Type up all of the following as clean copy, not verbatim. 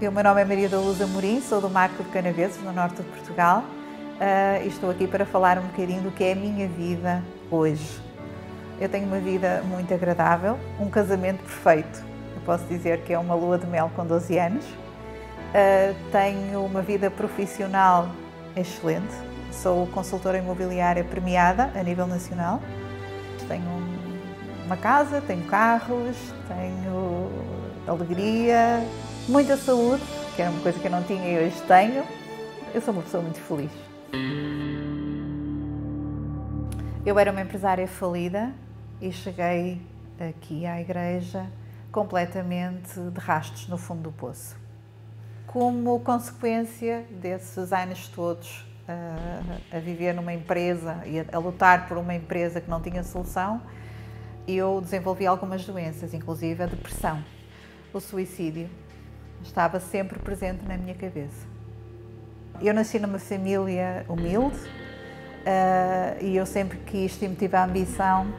O meu nome é Maria da Luz Amorim, sou do Marco de Canaveses, no norte de Portugal, e estou aqui para falar um bocadinho do que é a minha vida hoje. Eu tenho uma vida muito agradável, um casamento perfeito. Eu posso dizer que é uma lua de mel com 12 anos. Tenho uma vida profissional excelente. Sou consultora imobiliária premiada a nível nacional. Tenho uma casa, tenho carros, tenho alegria, muita saúde, que era uma coisa que eu não tinha e hoje tenho. Eu sou uma pessoa muito feliz. Eu era uma empresária falida e cheguei aqui à igreja completamente de rastos no fundo do poço. Como consequência desses anos todos a viver numa empresa e a lutar por uma empresa que não tinha solução, eu desenvolvi algumas doenças, inclusive a depressão. O suicídio estava sempre presente na minha cabeça. Eu nasci numa família humilde e eu sempre quis e tive a ambição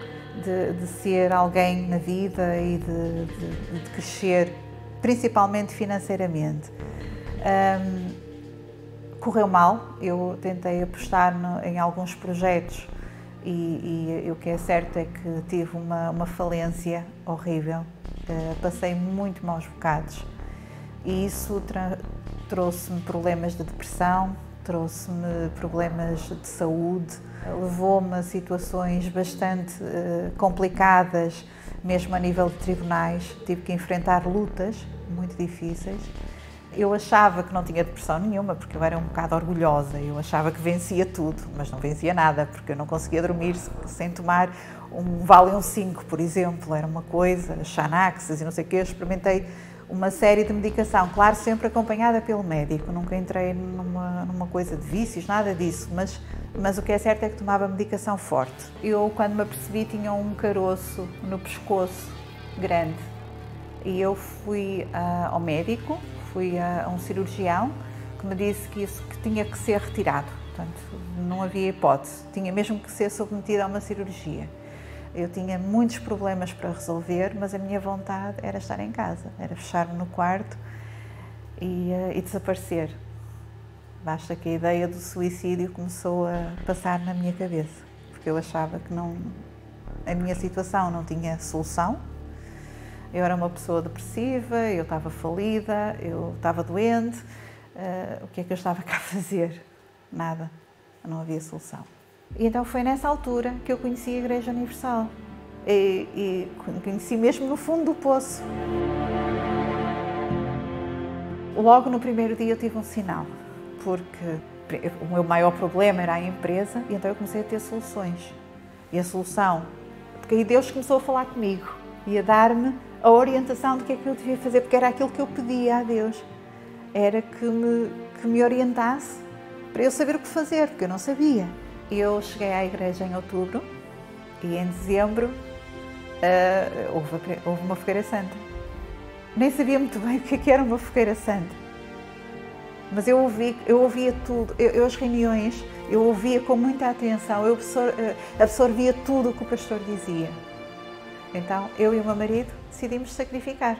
de ser alguém na vida e de crescer, principalmente financeiramente. Correu mal, eu tentei apostar em alguns projetos e o que é certo é que tive uma falência horrível, passei muito maus bocados e isso trouxe-me problemas de depressão, trouxe-me problemas de saúde, levou-me a situações bastante complicadas, mesmo a nível de tribunais, tive que enfrentar lutas muito difíceis. Eu achava que não tinha depressão nenhuma, porque eu era um bocado orgulhosa, eu achava que vencia tudo, mas não vencia nada, porque eu não conseguia dormir sem tomar um Valium 5, por exemplo, era uma coisa, Xanax e não sei o quê, eu experimentei uma série de medicação, claro, sempre acompanhada pelo médico, nunca entrei numa coisa de vícios, nada disso, mas o que é certo é que tomava medicação forte. Eu, quando me apercebi, tinha um caroço no pescoço grande e eu fui ao médico, fui a um cirurgião que me disse que isso que tinha que ser retirado, portanto, não havia hipótese, tinha mesmo que ser submetida a uma cirurgia. Eu tinha muitos problemas para resolver, mas a minha vontade era estar em casa, era fechar-me no quarto e desaparecer. Basta que a ideia do suicídio começou a passar na minha cabeça, porque eu achava que a minha situação não tinha solução. Eu era uma pessoa depressiva, eu estava falida, eu estava doente. O que é que eu estava cá a fazer? Nada, não havia solução. E então foi nessa altura que eu conheci a Igreja Universal. E conheci mesmo no fundo do poço. Logo no primeiro dia eu tive um sinal, porque o meu maior problema era a empresa e então eu comecei a ter soluções. E a solução, porque aí Deus começou a falar comigo e a dar-me a orientação do que é que eu devia fazer, porque era aquilo que eu pedia a Deus, era que me orientasse para eu saber o que fazer, porque eu não sabia. Eu cheguei à igreja em outubro e em dezembro houve uma fogueira santa. Nem sabia muito bem o que era uma fogueira santa, mas eu ouvia tudo, as reuniões, eu ouvia com muita atenção, eu absorvia tudo o que o pastor dizia. Então, eu e o meu marido decidimos sacrificar.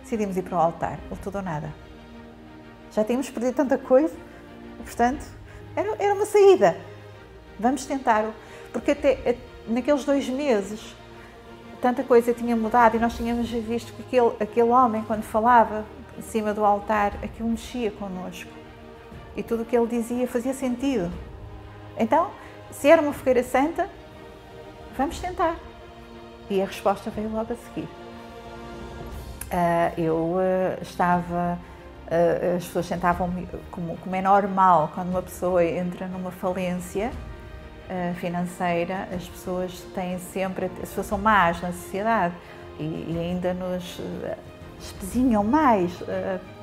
Decidimos ir para o altar, ou tudo ou nada. Já tínhamos perdido tanta coisa, portanto, era uma saída. Vamos tentar, porque até naqueles 2 meses, tanta coisa tinha mudado e nós tínhamos visto que aquele homem, quando falava em cima do altar, aquilo mexia connosco. E tudo o que ele dizia fazia sentido. Então, se era uma fogueira santa, vamos tentar. E a resposta veio logo a seguir. As pessoas sentavam-me, como é normal, quando uma pessoa entra numa falência financeira, as pessoas têm sempre, as pessoas são más na sociedade e ainda nos espezinham mais,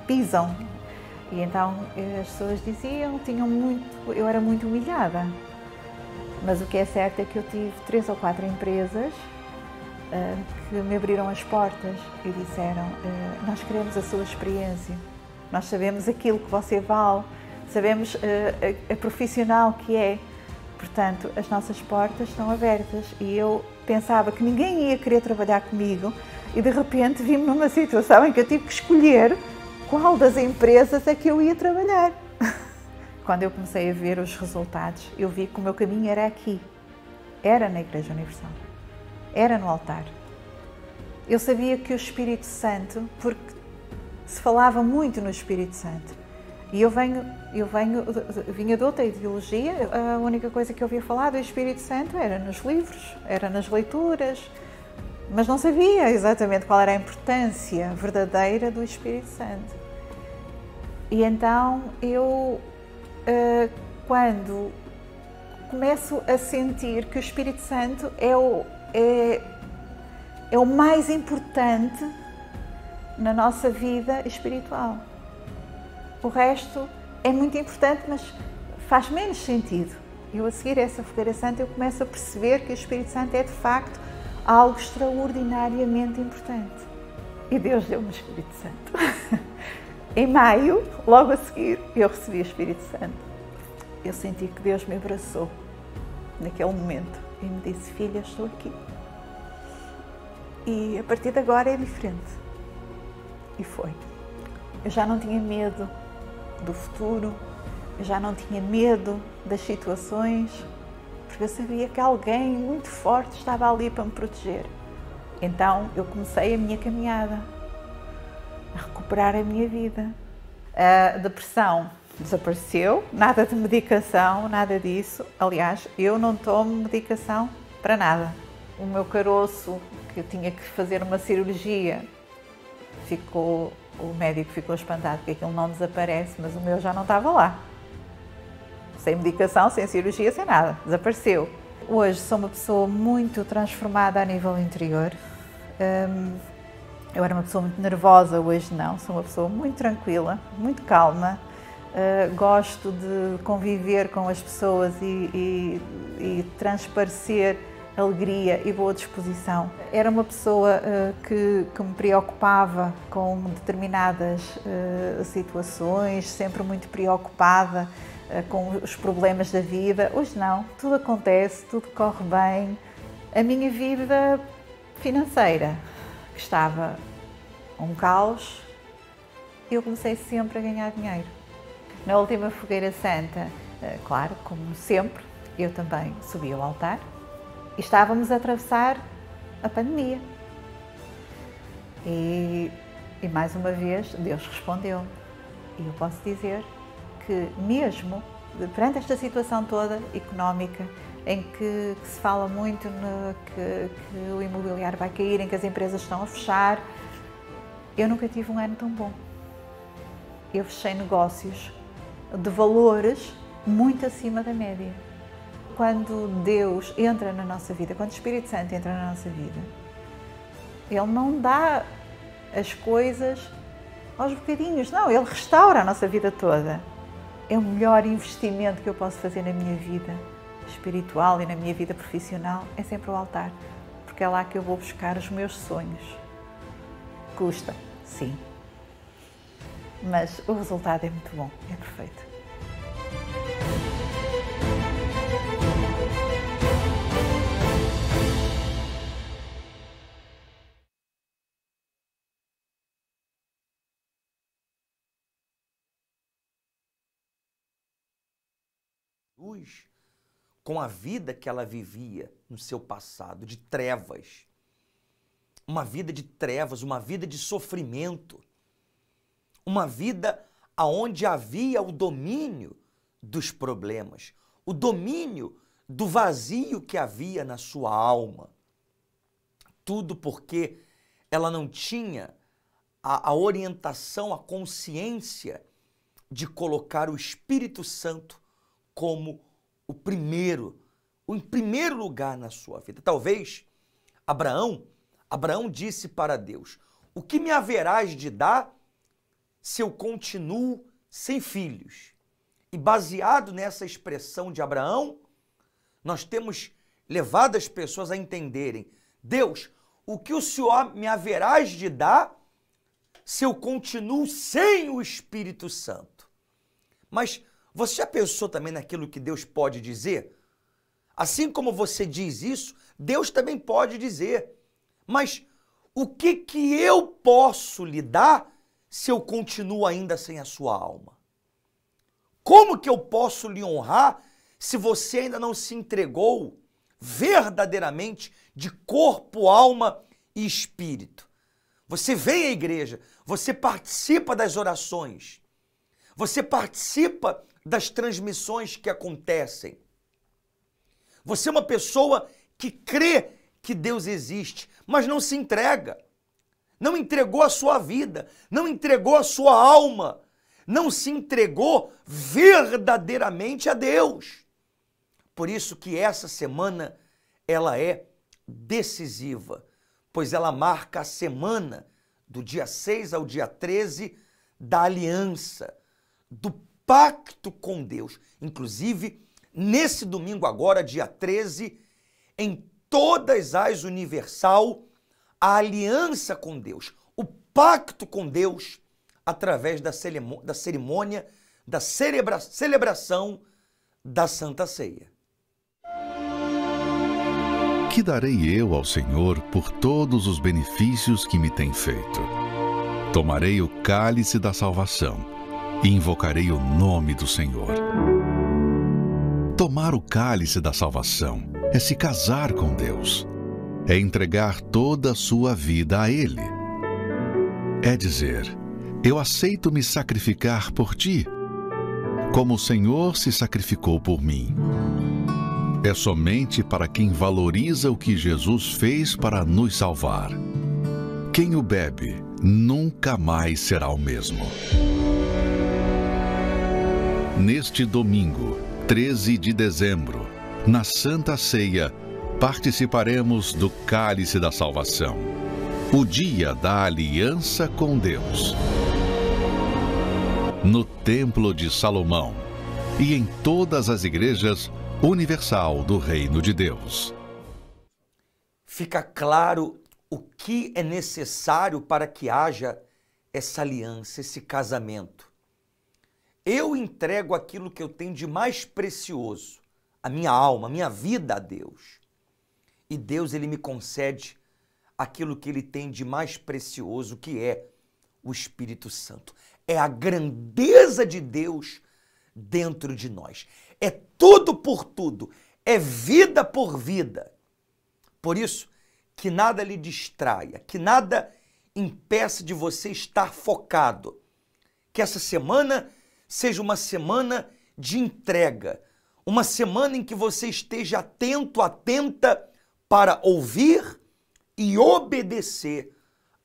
pisam. E então as pessoas diziam, eu era muito humilhada. Mas o que é certo é que eu tive 3 ou 4 empresas que me abriram as portas e disseram, nós queremos a sua experiência, nós sabemos aquilo que você vale, sabemos a profissional que é, portanto as nossas portas estão abertas. E eu pensava que ninguém ia querer trabalhar comigo e de repente vi-me numa situação em que eu tive que escolher qual das empresas é que eu ia trabalhar. Quando eu comecei a ver os resultados, eu vi que o meu caminho era aqui, era na Igreja Universal, era no altar. Eu sabia que o Espírito Santo, porque se falava muito no Espírito Santo, e eu vinha de outra ideologia, a única coisa que eu ouvia falar do Espírito Santo era nos livros, era nas leituras, mas não sabia exatamente qual era a importância verdadeira do Espírito Santo. E então eu, quando começo a sentir que o Espírito Santo é o mais importante na nossa vida espiritual. O resto é muito importante, mas faz menos sentido. Eu, a seguir essa fogueira santa, eu começo a perceber que o Espírito Santo é, de facto, algo extraordinariamente importante. E Deus deu-me o Espírito Santo. Em maio, logo a seguir, eu recebi o Espírito Santo. Eu senti que Deus me abraçou naquele momento e me disse: filha, estou aqui. E a partir de agora é diferente. E foi. Eu já não tinha medo do futuro, eu já não tinha medo das situações, porque eu sabia que alguém muito forte estava ali para me proteger. Então eu comecei a minha caminhada, a recuperar a minha vida. A depressão desapareceu, nada de medicação, nada disso. Aliás, eu não tomo medicação para nada. O meu caroço, que eu tinha que fazer uma cirurgia, o médico ficou espantado porque aquilo não desaparece, mas o meu já não estava lá. Sem medicação, sem cirurgia, sem nada. Desapareceu. Hoje sou uma pessoa muito transformada a nível interior. Eu era uma pessoa muito nervosa, hoje não. Sou uma pessoa muito tranquila, muito calma. Gosto de conviver com as pessoas e transparecer alegria e boa disposição. Era uma pessoa que me preocupava com determinadas situações, sempre muito preocupada com os problemas da vida. Hoje não, tudo acontece, tudo corre bem. A minha vida financeira, que estava um caos, eu comecei sempre a ganhar dinheiro. Na última fogueira santa, claro, como sempre, eu também subi ao altar. E estávamos a atravessar a pandemia. E mais uma vez, Deus respondeu. E eu posso dizer que mesmo perante esta situação toda económica, em que se fala muito que o imobiliário vai cair, em que as empresas estão a fechar, eu nunca tive um ano tão bom. Eu fechei negócios de valores muito acima da média. Quando Deus entra na nossa vida, quando o Espírito Santo entra na nossa vida, Ele não dá as coisas aos bocadinhos, não, Ele restaura a nossa vida toda. É o melhor investimento que eu posso fazer na minha vida espiritual e na minha vida profissional, é sempre o altar, porque é lá que eu vou buscar os meus sonhos. Custa, sim, mas o resultado é muito bom, é perfeito. Com a vida que ela vivia no seu passado, de trevas. Uma vida de trevas, uma vida de sofrimento. Uma vida onde havia o domínio dos problemas, o domínio do vazio que havia na sua alma. Tudo porque ela não tinha a orientação, a consciência de colocar o Espírito Santo como em primeiro lugar na sua vida. Talvez Abraão disse para Deus: o que me haverás de dar se eu continuo sem filhos? E baseado nessa expressão de Abraão, nós temos levado as pessoas a entenderem: Deus, o que o Senhor me haverás de dar se eu continuo sem o Espírito Santo? Mas você já pensou também naquilo que Deus pode dizer? Assim como você diz isso, Deus também pode dizer. Mas o que eu posso lhe dar se eu continuo ainda sem a sua alma? Como que eu posso lhe honrar se você ainda não se entregou verdadeiramente de corpo, alma e espírito? Você vem à igreja, você participa das orações, você participa das transmissões que acontecem. Você é uma pessoa que crê que Deus existe, mas não se entrega. Não entregou a sua vida, não entregou a sua alma, não se entregou verdadeiramente a Deus. Por isso que essa semana ela é decisiva, pois ela marca a semana do dia 6 ao dia 13 da aliança, do pacto com Deus. Inclusive, nesse domingo agora, dia 13, em todas as Universal, a aliança com Deus, o pacto com Deus, através da cerimônia, da celebração da Santa Ceia. Que darei eu ao Senhor por todos os benefícios que me tem feito? Tomarei o cálice da salvação e invocarei o nome do Senhor. Tomar o cálice da salvação é se casar com Deus, é entregar toda a sua vida a Ele. É dizer, eu aceito me sacrificar por ti, como o Senhor se sacrificou por mim. É somente para quem valoriza o que Jesus fez para nos salvar. Quem o bebe nunca mais será o mesmo. Neste domingo, 13 de dezembro, na Santa Ceia, participaremos do Cálice da Salvação, o dia da aliança com Deus. No Templo de Salomão e em todas as igrejas universal do Reino de Deus. Fica claro o que é necessário para que haja essa aliança, esse casamento. Eu entrego aquilo que eu tenho de mais precioso, a minha alma, a minha vida a Deus. E Deus, ele me concede aquilo que ele tem de mais precioso, que é o Espírito Santo. É a grandeza de Deus dentro de nós. É tudo por tudo, é vida por vida. Por isso, que nada lhe distraia, que nada impeça de você estar focado. Que essa semana seja uma semana de entrega, uma semana em que você esteja atento, atenta para ouvir e obedecer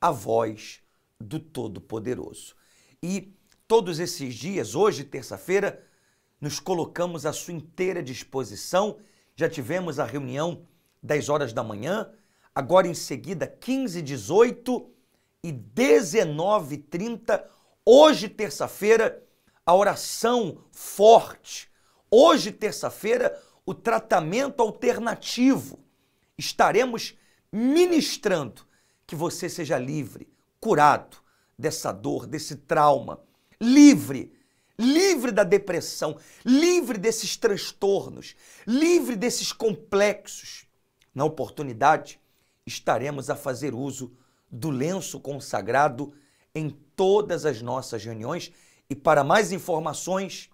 a voz do Todo-Poderoso. E todos esses dias, hoje, terça-feira, nos colocamos à sua inteira disposição. Já tivemos a reunião 10 horas da manhã, agora em seguida 15, 18 e 19h30. Hoje, terça-feira, a oração forte. Hoje, terça-feira, o tratamento alternativo. Estaremos ministrando que você seja livre, curado dessa dor, desse trauma, livre da depressão, livre desses transtornos, livre desses complexos. Na oportunidade, estaremos a fazer uso do lenço consagrado em todas as nossas reuniões. E para mais informações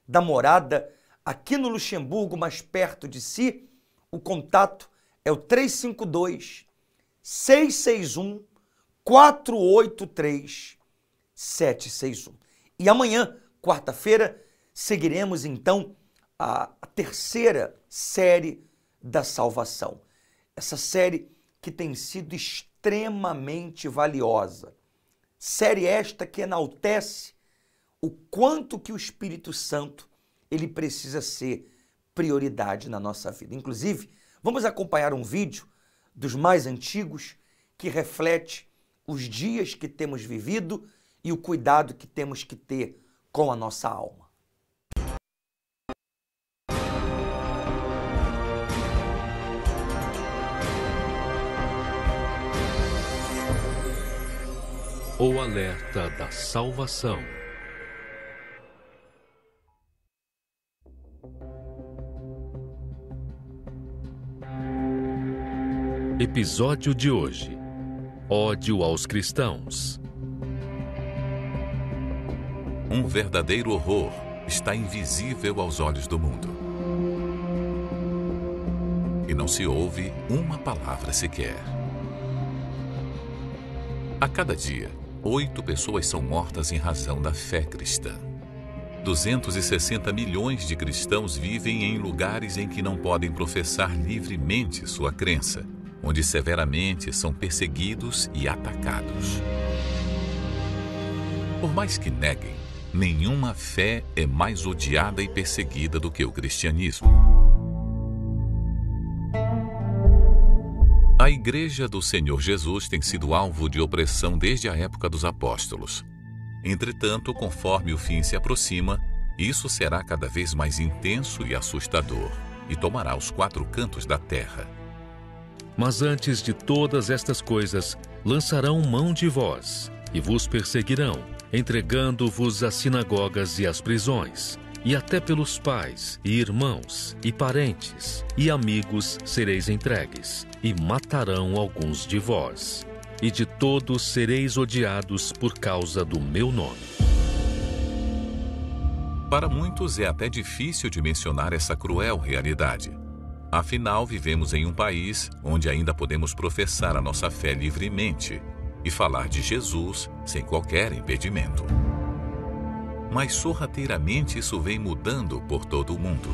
da morada aqui no Luxemburgo, mais perto de si, o contato é o 352-661-483-761. E amanhã, quarta-feira, seguiremos então a terceira série da salvação. Essa série que tem sido extremamente valiosa. Série esta que enaltece o quanto que o Espírito Santo ele precisa ser prioridade na nossa vida. Inclusive, vamos acompanhar um vídeo dos mais antigos que reflete os dias que temos vivido e o cuidado que temos que ter com a nossa alma. O alerta da salvação. Episódio de hoje: ódio aos cristãos. um verdadeiro horror, está invisível aos olhos do mundo. E não se ouve uma palavra sequer. A cada dia, 8 pessoas são mortas em razão da fé cristã. 260 milhões de cristãos vivem em lugares em que não podem professar livremente sua crença, onde severamente são perseguidos e atacados. Por mais que neguem, nenhuma fé é mais odiada e perseguida do que o cristianismo. A Igreja do Senhor Jesus tem sido alvo de opressão desde a época dos apóstolos. Entretanto, conforme o fim se aproxima, isso será cada vez mais intenso e assustador, e tomará os 4 cantos da terra. Mas antes de todas estas coisas, lançarão mão de vós, e vos perseguirão, entregando-vos às sinagogas e às prisões, e até pelos pais, e irmãos, e parentes, e amigos sereis entregues, e matarão alguns de vós. E de todos sereis odiados por causa do meu nome. Para muitos é até difícil de mencionar essa cruel realidade. Afinal, vivemos em um país onde ainda podemos professar a nossa fé livremente e falar de Jesus sem qualquer impedimento. Mas sorrateiramente isso vem mudando por todo o mundo.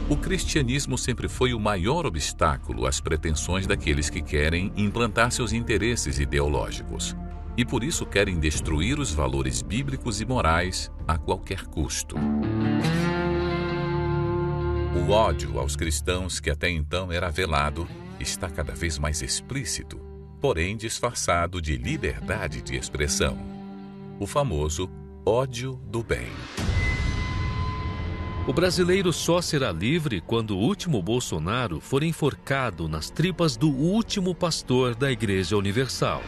O cristianismo sempre foi o maior obstáculo às pretensões daqueles que querem implantar seus interesses ideológicos e por isso querem destruir os valores bíblicos e morais a qualquer custo. O ódio aos cristãos, que até então era velado, está cada vez mais explícito, porém disfarçado de liberdade de expressão. O famoso ódio do bem. O brasileiro só será livre quando o último Bolsonaro for enforcado nas tripas do último pastor da Igreja Universal.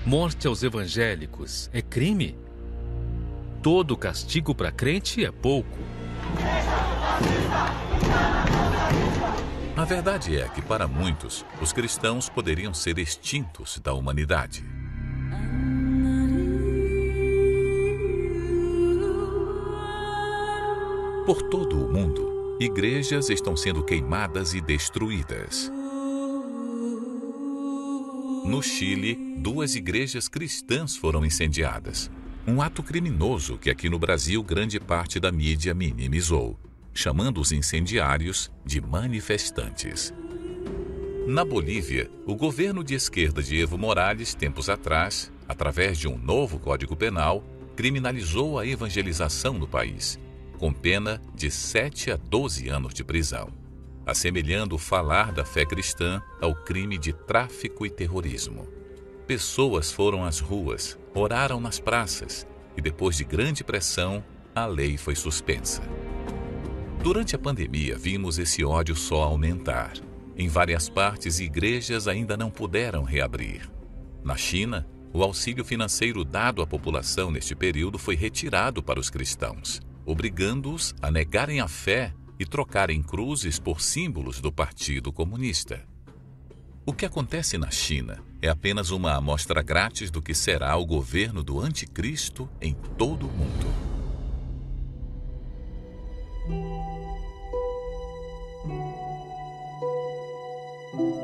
Morte aos evangélicos é crime? Todo castigo para crente é pouco. A verdade é que, para muitos, os cristãos poderiam ser extintos da humanidade. Por todo o mundo, igrejas estão sendo queimadas e destruídas. No Chile, 2 igrejas cristãs foram incendiadas. Um ato criminoso que aqui no Brasil grande parte da mídia minimizou, chamando os incendiários de manifestantes. Na Bolívia, o governo de esquerda de Evo Morales, tempos atrás, através de um novo Código Penal, criminalizou a evangelização no país, com pena de 7 a 12 anos de prisão, assemelhando o falar da fé cristã ao crime de tráfico e terrorismo. Pessoas foram às ruas, oraram nas praças e, depois de grande pressão, a lei foi suspensa. Durante a pandemia, vimos esse ódio só aumentar. Em várias partes, igrejas ainda não puderam reabrir. Na China, o auxílio financeiro dado à população neste período foi retirado para os cristãos, obrigando-os a negarem a fé e trocarem cruzes por símbolos do Partido Comunista. O que acontece na China é apenas uma amostra grátis do que será o governo do anticristo em todo o mundo.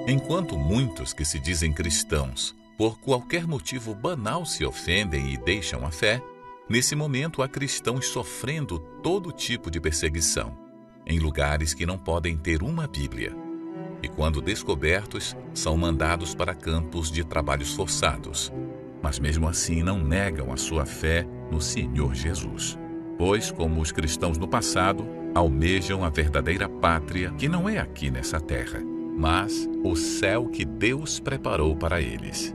Enquanto muitos que se dizem cristãos, por qualquer motivo banal, se ofendem e deixam a fé, nesse momento há cristãos sofrendo todo tipo de perseguição, em lugares que não podem ter uma Bíblia. E quando descobertos, são mandados para campos de trabalhos forçados. Mas mesmo assim não negam a sua fé no Senhor Jesus. Pois, como os cristãos no passado, almejam a verdadeira pátria que não é aqui nessa terra, mas o céu que Deus preparou para eles.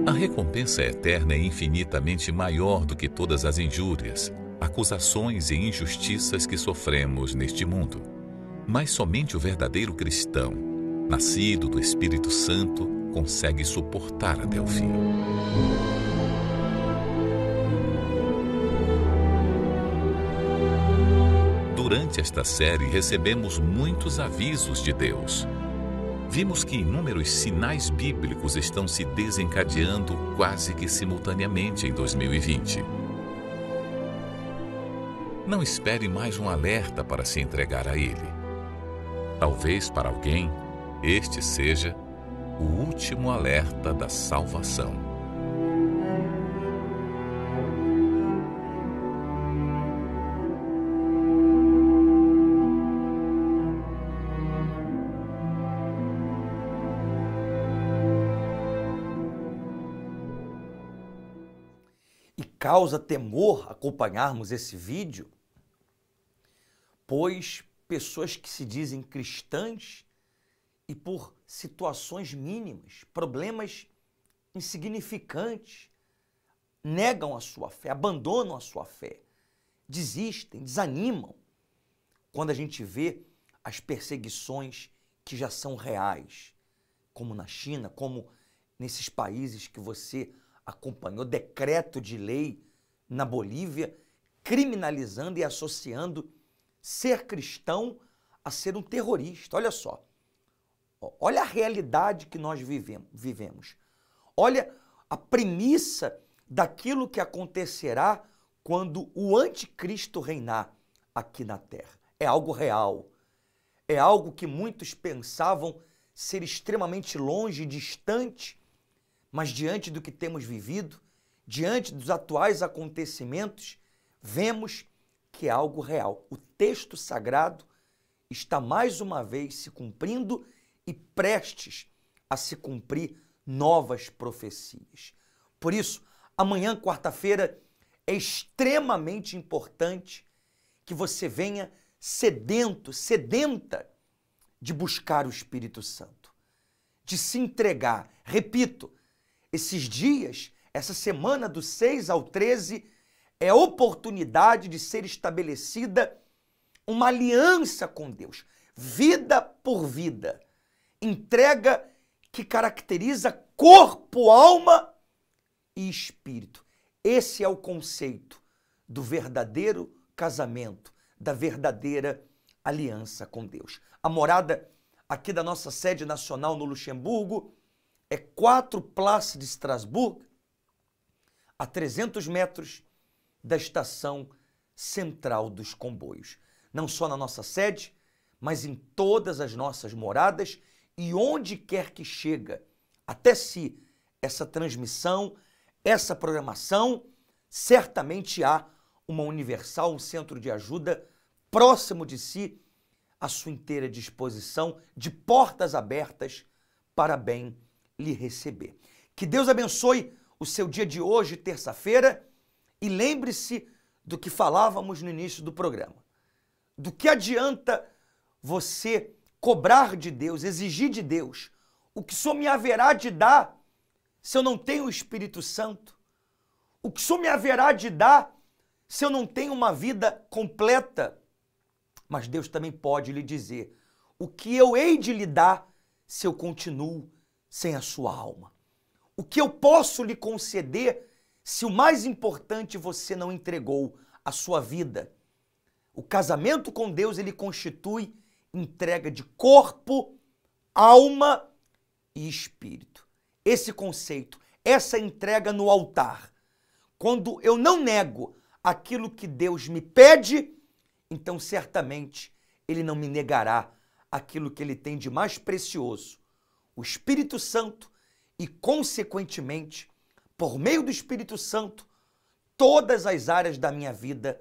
A recompensa eterna é infinitamente maior do que todas as injúrias, acusações e injustiças que sofremos neste mundo. Mas somente o verdadeiro cristão, nascido do Espírito Santo, consegue suportar até o fim. Durante esta série, recebemos muitos avisos de Deus. vimos que inúmeros sinais bíblicos estão se desencadeando quase que simultaneamente em 2020. Não espere mais um alerta para se entregar a Ele. Talvez para alguém, este seja o último alerta da salvação. E causa temor acompanharmos esse vídeo, pois pessoas que se dizem cristãs e por situações mínimas, problemas insignificantes, negam a sua fé, abandonam a sua fé, desistem, desanimam, quando a gente vê as perseguições que já são reais, como na China, como nesses países que você acompanhou, decreto de lei na Bolívia, criminalizando e associando ser cristão a ser um terrorista. Olha só, olha a realidade que nós vivemos. Olha a premissa daquilo que acontecerá quando o anticristo reinar aqui na Terra. É algo real, é algo que muitos pensavam ser extremamente longe e distante, mas diante do que temos vivido, diante dos atuais acontecimentos, vemos que é algo real. O texto sagrado está mais uma vez se cumprindo e prestes a se cumprir novas profecias. Por isso, amanhã, quarta-feira, é extremamente importante que você venha sedento, sedenta de buscar o Espírito Santo, de se entregar. Repito, esses dias, essa semana do 6 ao 13, é oportunidade de ser estabelecida uma aliança com Deus, vida por vida, entrega que caracteriza corpo, alma e espírito. Esse é o conceito do verdadeiro casamento, da verdadeira aliança com Deus. A morada aqui da nossa sede nacional no Luxemburgo é 4 Place de Strasbourg, a 300 metros da estação central dos comboios. Não só na nossa sede, mas em todas as nossas moradas e onde quer que chega até si essa transmissão, essa programação, certamente há uma Universal, um centro de ajuda próximo de si, à sua inteira disposição, de portas abertas para bem lhe receber. Que Deus abençoe o seu dia de hoje, terça-feira, e lembre-se do que falávamos no início do programa. Do que adianta você cobrar de Deus, exigir de Deus o que só me haverá de dar se eu não tenho o Espírito Santo? O que só me haverá de dar se eu não tenho uma vida completa? Mas Deus também pode lhe dizer o que eu hei de lhe dar se eu continuo sem a sua alma. O que eu posso lhe conceder se o mais importante você não entregou, a sua vida. O casamento com Deus, ele constitui entrega de corpo, alma e espírito. Esse conceito, essa entrega no altar. Quando eu não nego aquilo que Deus me pede, então certamente Ele não me negará aquilo que Ele tem de mais precioso, o Espírito Santo, e consequentemente, por meio do Espírito Santo, todas as áreas da minha vida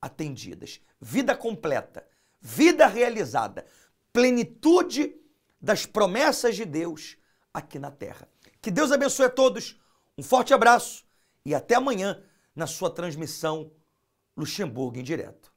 atendidas. Vida completa, vida realizada, plenitude das promessas de Deus aqui na terra. Que Deus abençoe a todos, um forte abraço e até amanhã na sua transmissão Luxemburgo em Direto.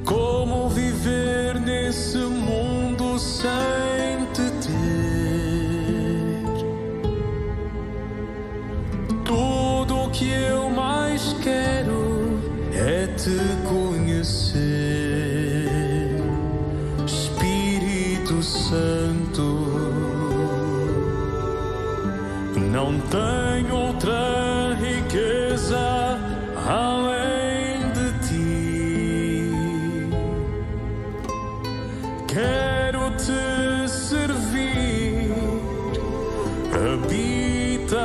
Como viver nesse mundo sem te ter? Tudo o que eu mais te conhecer, Espírito Santo. Não tenho outra riqueza além de ti. Quero te servir, habita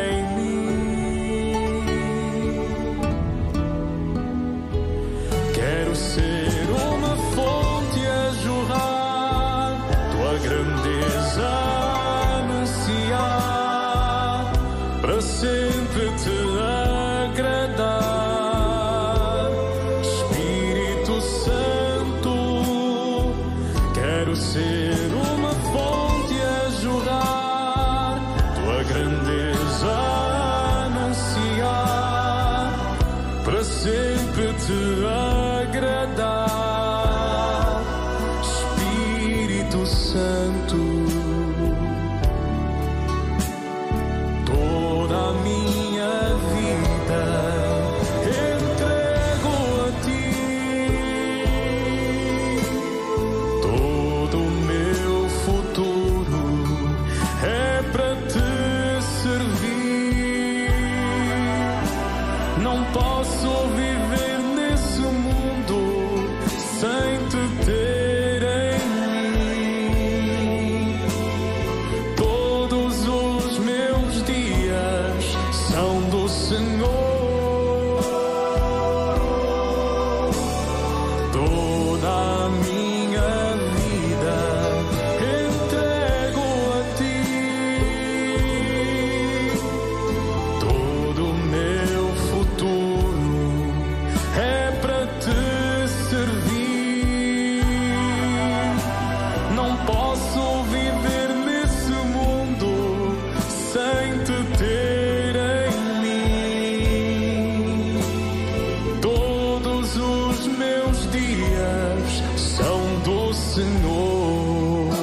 em mim. Quero ser uma fonte a jorrar, tua grandeza anunciar, para sempre te agradar. Espírito Santo, quero ser uma fonte a jorrar, tua grandeza anunciar, para sempre te agradar. Espírito Santo, toda a minha vida entrego a ti, todo o meu futuro é para te servir. Não posso viver nesse mundo sem te ter em mim. Todos os meus dias são do Senhor. Toda a minha vida entrego a ti, todo o meu futuro é para te servir. Não posso viver nesse mundo sem te ter em mim. Todos os meus dias são do Senhor.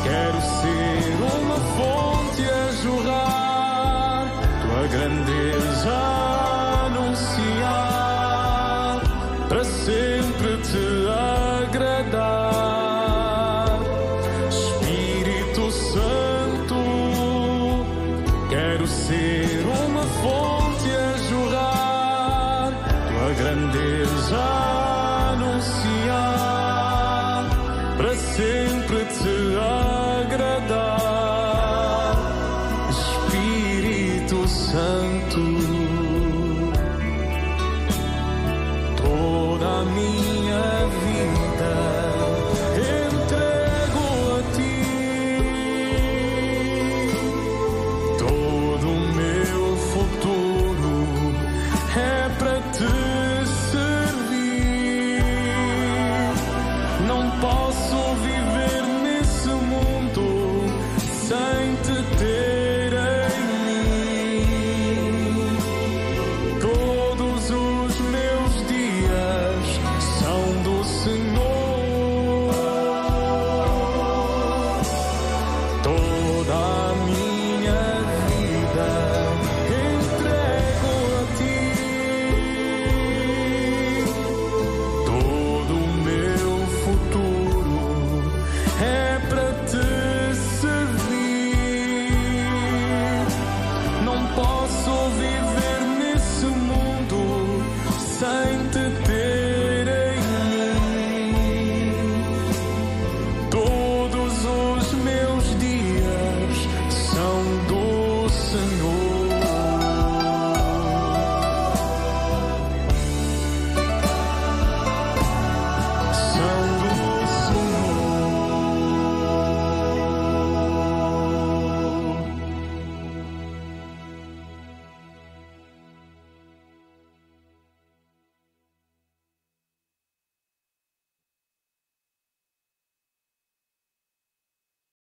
Quero ser uma fonte a jorrar, tua grandeza anunciar, para sempre te agradar. Espírito Santo, quero ser uma fonte a jorrar, tua grandeza anunciar, para sempre te agradar. Espírito Santo, toda a minha